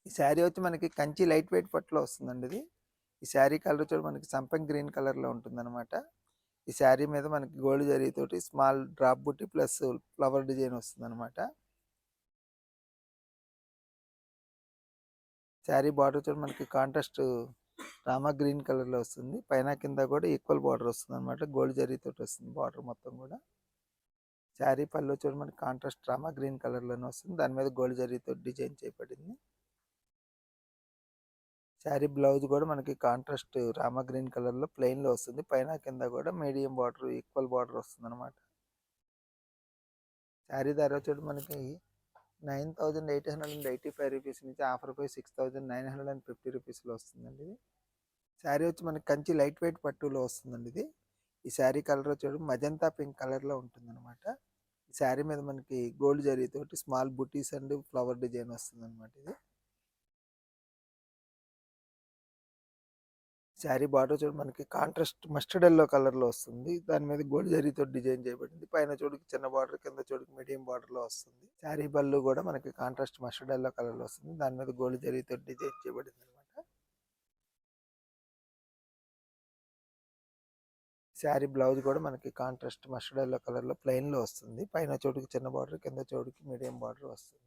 ఈ శారీ వచ్చి మనకి కంచి లైట్ వెయిట్ పట్టులో వస్తుందండి ఇది. ఈ శారీ కలర్ వచ్చి మనకి సంపంగి గ్రీన్ కలర్‌లో ఉంటుందనమాట. ఈ శారీ మీద మనకి గోల్డ్ జరీతోటి స్మాల్ డ్రాప్ బుట్టి ప్లస్ ఫ్లవర్ డిజైన్ వస్తుందనమాట. శారీ బార్డర్ వచ్చి మనకి కాంట్రాస్ట్ రామా గ్రీన్ కలర్‌లో వస్తుంది. పైన కింద కూడా ఈక్వల్ బార్డర్ వస్తుందనమాట. గోల్డ్ జరీతోటి వస్తుంది బార్డర్ మొత్తం కూడా. శారీ పళ్ళు వచ్చి మనకి కాంట్రాస్ట్ రామా గ్రీన్ కలర్‌లోనే వస్తుంది. దాని మీద గోల్డ్ జరీతోటి డిజైన్ చేయబడింది. శారీ బ్లౌజ్ కూడా మనకి కాంట్రాస్ట్ రామా గ్రీన్ కలర్‌లో ప్లెయిన్‌లో వస్తుంది. పైన కింద కూడా మీడియం బార్డర్ ఈక్వల్ బార్డర్ వస్తుందనమాట. శారీ ధర వచ్చి మనకి 9885 రూపీస్ నుంచి ఆఫర్ పోయి 6950 రూపీస్లో వస్తుందండి ఇది. శారీ వచ్చి మనకి కంచి లైట్ వెయిట్ పట్టులో వస్తుందండి ఇది. ఈ శారీ కలర్ వచ్చి మజంతా పింక్ కలర్లో ఉంటుందన్నమాట. ఈ శారీ మీద మనకి gold జరీతోటి small buttis and flower design వస్తుందన్నమాట ఇది. శారీ బార్డర్ చూడు మనకి కాంట్రాస్ట్ మస్టర్డ్ ఎల్లో కలర్లో వస్తుంది. దాని మీద గోల్డ్ జరీతో డిజైన్ చేయబడింది. పైన చూడుకి చిన్న బార్డర్, కింద చూడుకి మీడియం బార్డర్లో వస్తుంది. శారీ పళ్ళు కూడా మనకి కాంట్రాస్ట్ మస్టర్డ్ ఎల్లో కలర్లో వస్తుంది. దాని మీద గోల్డ్ జరీతో డిజైన్ చేయబడింది అనమాట. శారీ బ్లౌజ్ కూడా మనకి కాంట్రాస్ట్ మస్టర్డ్ ఎల్లో కలర్లో ప్లెయిన్లో వస్తుంది. పైన చోటుకి చిన్న బార్డర్, కింద చోటుకి మీడియం బార్డర్ వస్తుంది.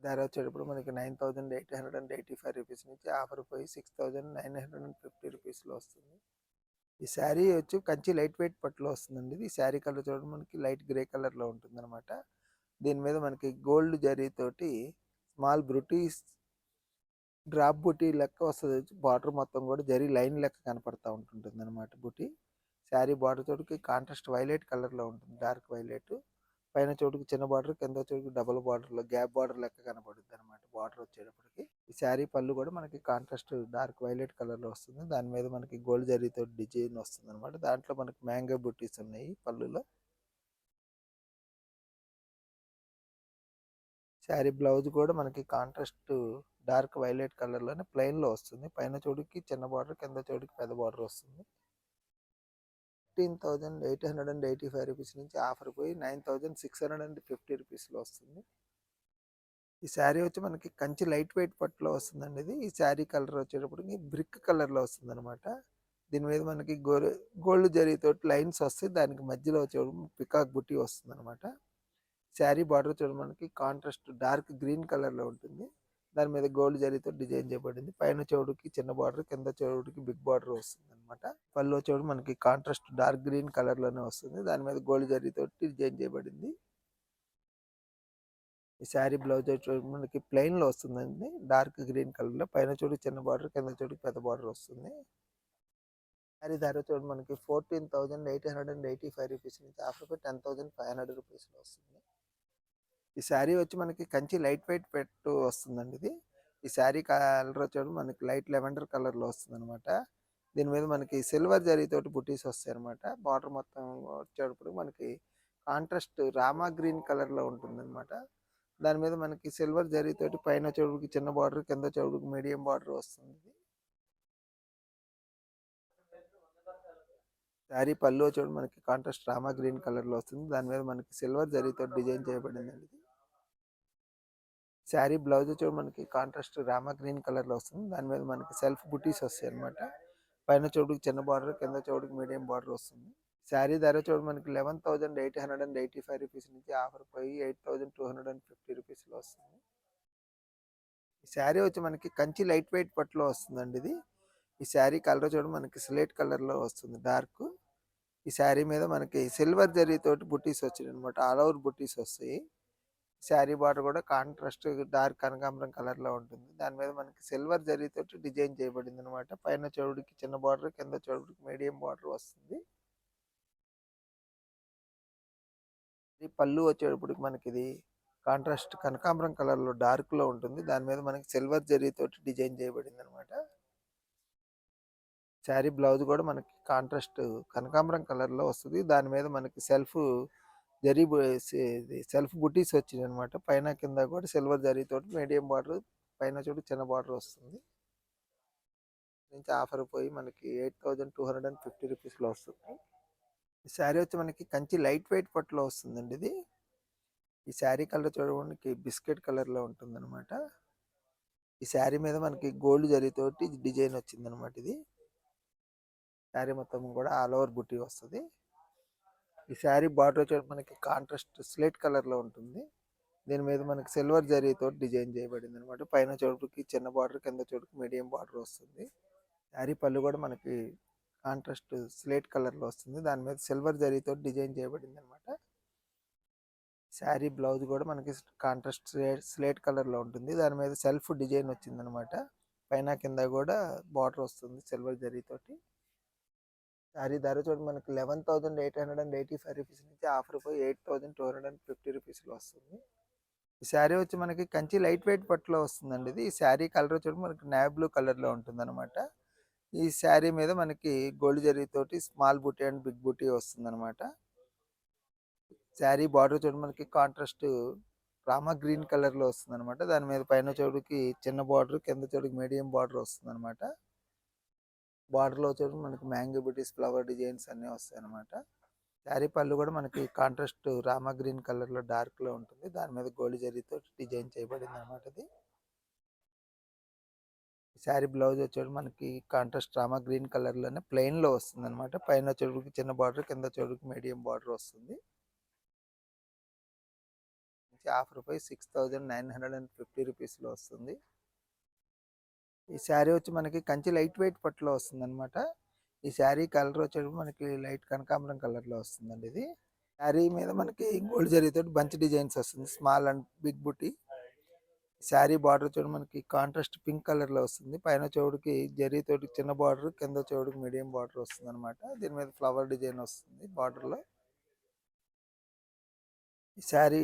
ధర వచ్చేటప్పుడు మనకి 9885 రూపీస్ నుంచి ఆఫర్ పోయి 6950 రూపీస్లో వస్తుంది. ఈ శారీ వచ్చి కంచి లైట్ వెయిట్ పట్టులో వస్తుందండి. ఈ శారీ కలర్ చూడండి మనకి లైట్ గ్రే కలర్లో ఉంటుంది అనమాట. దీని మీద మనకి గోల్డ్ జరీతోటి స్మాల్ బ్రూటీస్ డ్రాప్ బుటీ లెక్క వస్తుంది. బార్డర్ మొత్తం కూడా జరీ లైన్ లెక్క కనపడతా ఉంటుంటుంది అనమాట బుటీ. శారీ బార్డర్ తోటికి కాంట్రాస్ట్ వైలెట్ కలర్లో ఉంటుంది, డార్క్ వైలెట్. పైన చోటుకి చిన్న బార్డర్, కింద చోటుకి డబుల్ బార్డర్లో గ్యాప్ బార్డర్ లెక్క కనపడుద్ది అనమాట బార్డర్ వచ్చేటప్పటికి. ఈ శారీ పళ్ళు కూడా మనకి కాంట్రాస్ట్ డార్క్ వైలెట్ కలర్లో వస్తుంది. దాని మీద మనకి గోల్డ్ జరీతో డిజైన్ వస్తుంది అనమాట. దాంట్లో మనకి మ్యాంగో బుట్టీస్ ఉన్నాయి పళ్ళులో. శారీ బ్లౌజ్ కూడా మనకి కాంట్రాస్ట్ డార్క్ వైలెట్ కలర్లోనే ప్లెయిన్లో వస్తుంది. పైన చోటుకి చిన్న బార్డర్, కింద చోటుకి పెద్ద బార్డర్ వస్తుంది. 15,885 రూపీస్ నుంచి ఆఫర్ పోయి 9,650 రూపీస్లో వస్తుంది. ఈ శారీ వచ్చి మనకి కంచి లైట్ వెయిట్ పట్టులో వస్తుందండి ఇది. ఈ శారీ కలర్ వచ్చేటప్పటికి బ్రిక్ కలర్లో వస్తుంది అనమాట. దీని మీద మనకి గోల్డ్ జరీతోటి లైన్స్ వస్తాయి. దానికి మధ్యలో వచ్చే పికాక్ బుట్టి వస్తుంది అనమాట. శారీ బార్డర్ చూడ మనకి కాంట్రాస్ట్ డార్క్ గ్రీన్ కలర్లో ఉంటుంది. దాని మీద గోల్డ్ జరీతో డిజైన్ చేయబడింది. పైన చెవుడికి చిన్న బార్డర్, కింద చెవుడికి బిగ్ బార్డర్ వస్తుంది అనమాట. పళ్ళు చెవుడు మనకి కాంట్రాస్ట్ డార్క్ గ్రీన్ కలర్లోనే వస్తుంది. దాని మీద గోల్డ్ జరీతో డిజైన్ చేయబడింది. ఈ శారీ బ్లౌజ్ వచ్చి మనకి ప్లెయిన్లో వస్తుందండి, డార్క్ గ్రీన్ కలర్లో. పైన చూడు చిన్న బార్డర్, కింద చూడు పెద్ద బార్డర్ వస్తుంది. శారీ ధర చూడు మనకి 14,885 రూపీస్ నుంచి ఆఫర్ 10,500 రూపీస్లో వస్తుంది. ఈ శారీ వచ్చి మనకి కంచి లైట్ వెయిట్ పెట్టు వస్తుందండి ఇది. ఈ శారీ కలర్ వచ్చి మనకి లైట్ లెవెండర్ కలర్లో వస్తుంది అనమాట. దీని మీద మనకి సిల్వర్ జరీతోటి బుటీస్ వస్తాయి అనమాట. బార్డర్ మొత్తం వచ్చేటప్పుడు మనకి కాంట్రాస్ట్ రామా గ్రీన్ కలర్లో ఉంటుంది అనమాట. దాని మీద మనకి సిల్వర్ జరీతోటి పైన చెవుడికి చిన్న బార్డర్, కింద చెవుడికి మీడియం బార్డర్ వస్తుంది. శారీ పళ్ళు వచ్చి మనకి కాంట్రాస్ట్ రామా గ్రీన్ కలర్లో వస్తుంది. దాని మీద మనకి సిల్వర్ జరీతో డిజైన్ చేయబడిందండి ఇది. శారీ బ్లౌజ్ వచ్చి మనకి కాంట్రాస్ట్ రామా గ్రీన్ కలర్లో వస్తుంది. దాని మీద మనకి సెల్ఫ్ బుటీస్ వస్తాయి అనమాట. పైన చోటుకి చిన్న బార్డర్, కింద చోటుకి మీడియం బార్డర్ వస్తుంది. శారీ ధర చూడు మనకి 11,885 రూపీస్ నుంచి ఆఫర్ పోయి 8,250 రూపీస్లో వస్తుంది. ఈ శారీ వచ్చి మనకి కంచి లైట్ వెయిట్ పట్టులో వస్తుందండి ఇది. ఈ శారీ కలర్ చూడ మనకి స్లేట్ కలర్లో వస్తుంది, డార్క్. ఈ శారీ మీద మనకి సిల్వర్ జరీతోటి బుటీస్ వచ్చాయి అనమాట. ఆల్ ఓవర్ బుటీస్ వస్తాయి. శారీ బార్డర్ కూడా కాంట్రాస్ట్ డార్క్ కనకాంబరం కలర్లో ఉంటుంది. దాని మీద మనకి సిల్వర్ జరీతోటి డిజైన్ చేయబడింది అనమాట. పైన చెవుడికి చిన్న బార్డర్, కింద చెవుడికి మీడియం బార్డర్ వస్తుంది. ఈ పళ్ళు వచ్చేటప్పటికి మనకి ఇది కాంట్రాస్ట్ కనకాంబరం కలర్లో డార్క్లో ఉంటుంది. దాని మీద మనకి సిల్వర్ జరీతోటి డిజైన్ చేయబడింది అనమాట. శారీ బ్లౌజ్ కూడా మనకి కాంట్రాస్ట్ కనకాంబరం కలర్లో వస్తుంది. దాని మీద మనకి జరీ సెల్ఫ్ బుటీస్ వచ్చినాయి అనమాట. పైన కింద కూడా సిల్వర్ జరీతోటి మీడియం బార్డర్, పైన చూడు చిన్న బార్డర్ వస్తుంది. నుంచి ఆఫర్ పోయి మనకి 8,250 రూపీస్లో వస్తుంది. ఈ శారీ వచ్చి మనకి కంచి లైట్ వెయిట్ పట్టులో వస్తుందండి ఇది. ఈ శారీ కలర్ చూడడానికి బిస్కెట్ కలర్లో ఉంటుందన్నమాట. ఈ శారీ మీద మనకి గోల్డ్ జరీతోటి డిజైన్ వచ్చిందనమాట. ఇది శారీ మొత్తం కూడా ఆల్ ఓవర్ బుట్టి వస్తుంది. ఈ శారీ బార్డర్ వచ్చి మనకి కాంట్రాస్ట్ స్లేట్ కలర్లో ఉంటుంది. దీని మీద మనకి సిల్వర్ జరీతో డిజైన్ చేయబడింది అనమాట. పైన చోటుకి చిన్న బార్డర్, కింద చోటుకి మీడియం బార్డర్ వస్తుంది. శారీ పళ్ళు కూడా మనకి కాంట్రాస్ట్ స్లేట్ కలర్లో వస్తుంది. దాని మీద సిల్వర్ జరీతో డిజైన్ చేయబడింది అనమాట. శారీ బ్లౌజ్ కూడా మనకి కాంట్రాస్ట్ స్లేట్ కలర్లో ఉంటుంది. దాని మీద సెల్ఫ్ డిజైన్ వచ్చింది అనమాట. పైన కింద కూడా బార్డర్ వస్తుంది సిల్వర్ జరీతోటి. శారీ ధర చూడండి మనకి 11,885 రూపీస్ నుంచి ఆఫర్ పోయి 8,250 రూపీస్లో వస్తుంది. ఈ శారీ వచ్చి మనకి కంచి లైట్ వెయిట్ పట్టులో వస్తుందండి. ఇది ఈ శారీ కలర్ వచ్చి మనకి నేవీ బ్లూ కలర్లో ఉంటుంది అనమాట. ఈ శారీ మీద మనకి gold జరీతోటి small buti and big బుటీ వస్తుంది అనమాట. శారీ బార్డర్ చూడండి మనకి కాంట్రాస్ట్ రామా గ్రీన్ కలర్లో వస్తుంది అనమాట. దాని మీద పైన చోటుకి చిన్న బార్డర్, కింద చోటుకి మీడియం బార్డర్ వస్తుంది అనమాట. బార్డర్లో వచ్చేసి మనకి మ్యాంగో బుటీస్, ఫ్లవర్ డిజైన్స్ అన్నీ వస్తాయి అనమాట. శారీ పళ్ళు కూడా మనకి కాంట్రాస్ట్ రామా గ్రీన్ కలర్లో డార్క్లో ఉంటుంది. దాని మీద గోల్డ్ జరీతో డిజైన్ చేయబడింది అనమాట. ఇది శారీ బ్లౌజ్ వచ్చేసి మనకి కాంట్రాస్ట్ రామా గ్రీన్ కలర్లోనే ప్లెయిన్లో వస్తుంది అనమాట. పైన చోటుకి చిన్న బార్డర్, కింద చోటుకి మీడియం బార్డర్ వస్తుంది. ఆఫర్ పై 6,950 రూపీస్లో వస్తుంది. ఈ శారీ వచ్చి మనకి కంచి లైట్ వెయిట్ పట్టులో వస్తుంది అనమాట. ఈ శారీ కలర్ వచ్చేసి మనకి లైట్ కనకాంబరం కలర్లో వస్తుందండి. ఇది శారీ మీద మనకి గోల్డ్ జరీతో బంచ్ డిజైన్స్ వస్తుంది, small and big buti. Sari border చూడండి మనకి కాంట్రాస్ట్ పింక్ కలర్లో వస్తుంది. పైన చెవుడికి జరీతోటి చిన్న బార్డర్, కింద చెవుడికి మీడియం బార్డర్ వస్తుంది అనమాట. దీని మీద ఫ్లవర్ డిజైన్ వస్తుంది బార్డర్లో. ఈ శారీ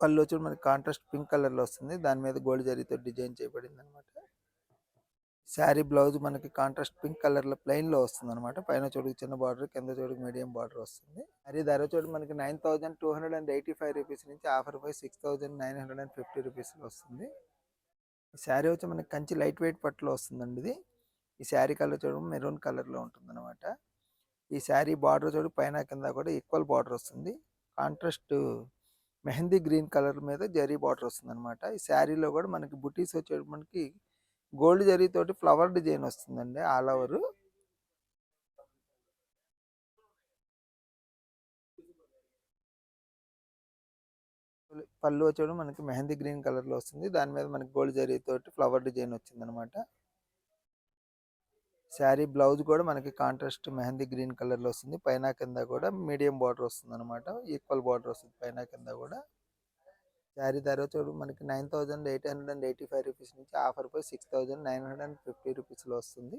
పళ్ళు వచ్చి మనకి కాంట్రాస్ట్ పింక్ కలర్లో వస్తుంది. దాని మీద గోల్డ్ జరీతో డిజైన్ చేయబడింది అనమాట. శారీ బ్లౌజ్ మనకి కాంట్రాస్ట్ పింక్ కలర్లో ప్లెయిన్లో వస్తుంది అనమాట. పైన చోటుకి చిన్న బార్డర్, కింద చోటుకి మీడియం బార్డర్ వస్తుంది. శారీ ధర చోటు మనకి 9,285 రూపీస్ నుంచి ఆఫర్ పై 6,950 రూపీస్లో వస్తుంది. ఈ శారీ వచ్చి మనకి కంచి లైట్ వెయిట్ పట్టులో వస్తుందండి. ఇది ఈ శారీ కలర్ చూడ మెరూన్ కలర్లో ఉంటుంది అనమాట. ఈ శారీ బార్డర్ చూడు పైన కింద కూడా ఈక్వల్ బార్డర్ వస్తుంది. కాంట్రాస్ట్ మెహందీ గ్రీన్ కలర్ మీద జరీ బార్డర్ వస్తుంది అనమాట. ఈ శారీలో కూడా మనకి బుటీస్ వచ్చే మనకి గోల్డ్ జరీతోటి ఫ్లవర్ డిజైన్ వస్తుందండి ఆల్ ఓవర్. పళ్ళు వచ్చేది మనకి మెహందీ గ్రీన్ కలర్లో వస్తుంది. దాని మీద మనకి గోల్డ్ జరీతోటి ఫ్లవర్ డిజైన్ వచ్చింది అనమాట. శారీ బ్లౌజ్ కూడా మనకి కాంట్రాస్ట్ మెహందీ గ్రీన్ కలర్లో వస్తుంది. పైన కింద కూడా మీడియం బార్డర్ వస్తుంది అనమాట. ఈక్వల్ బార్డర్ వస్తుంది పైన కింద కూడా. శారీ ధర చూడు మనకి 9,885 రూపీస్ నుంచి ఆఫర్ పోయి 6,950 రూపీస్లో వస్తుంది.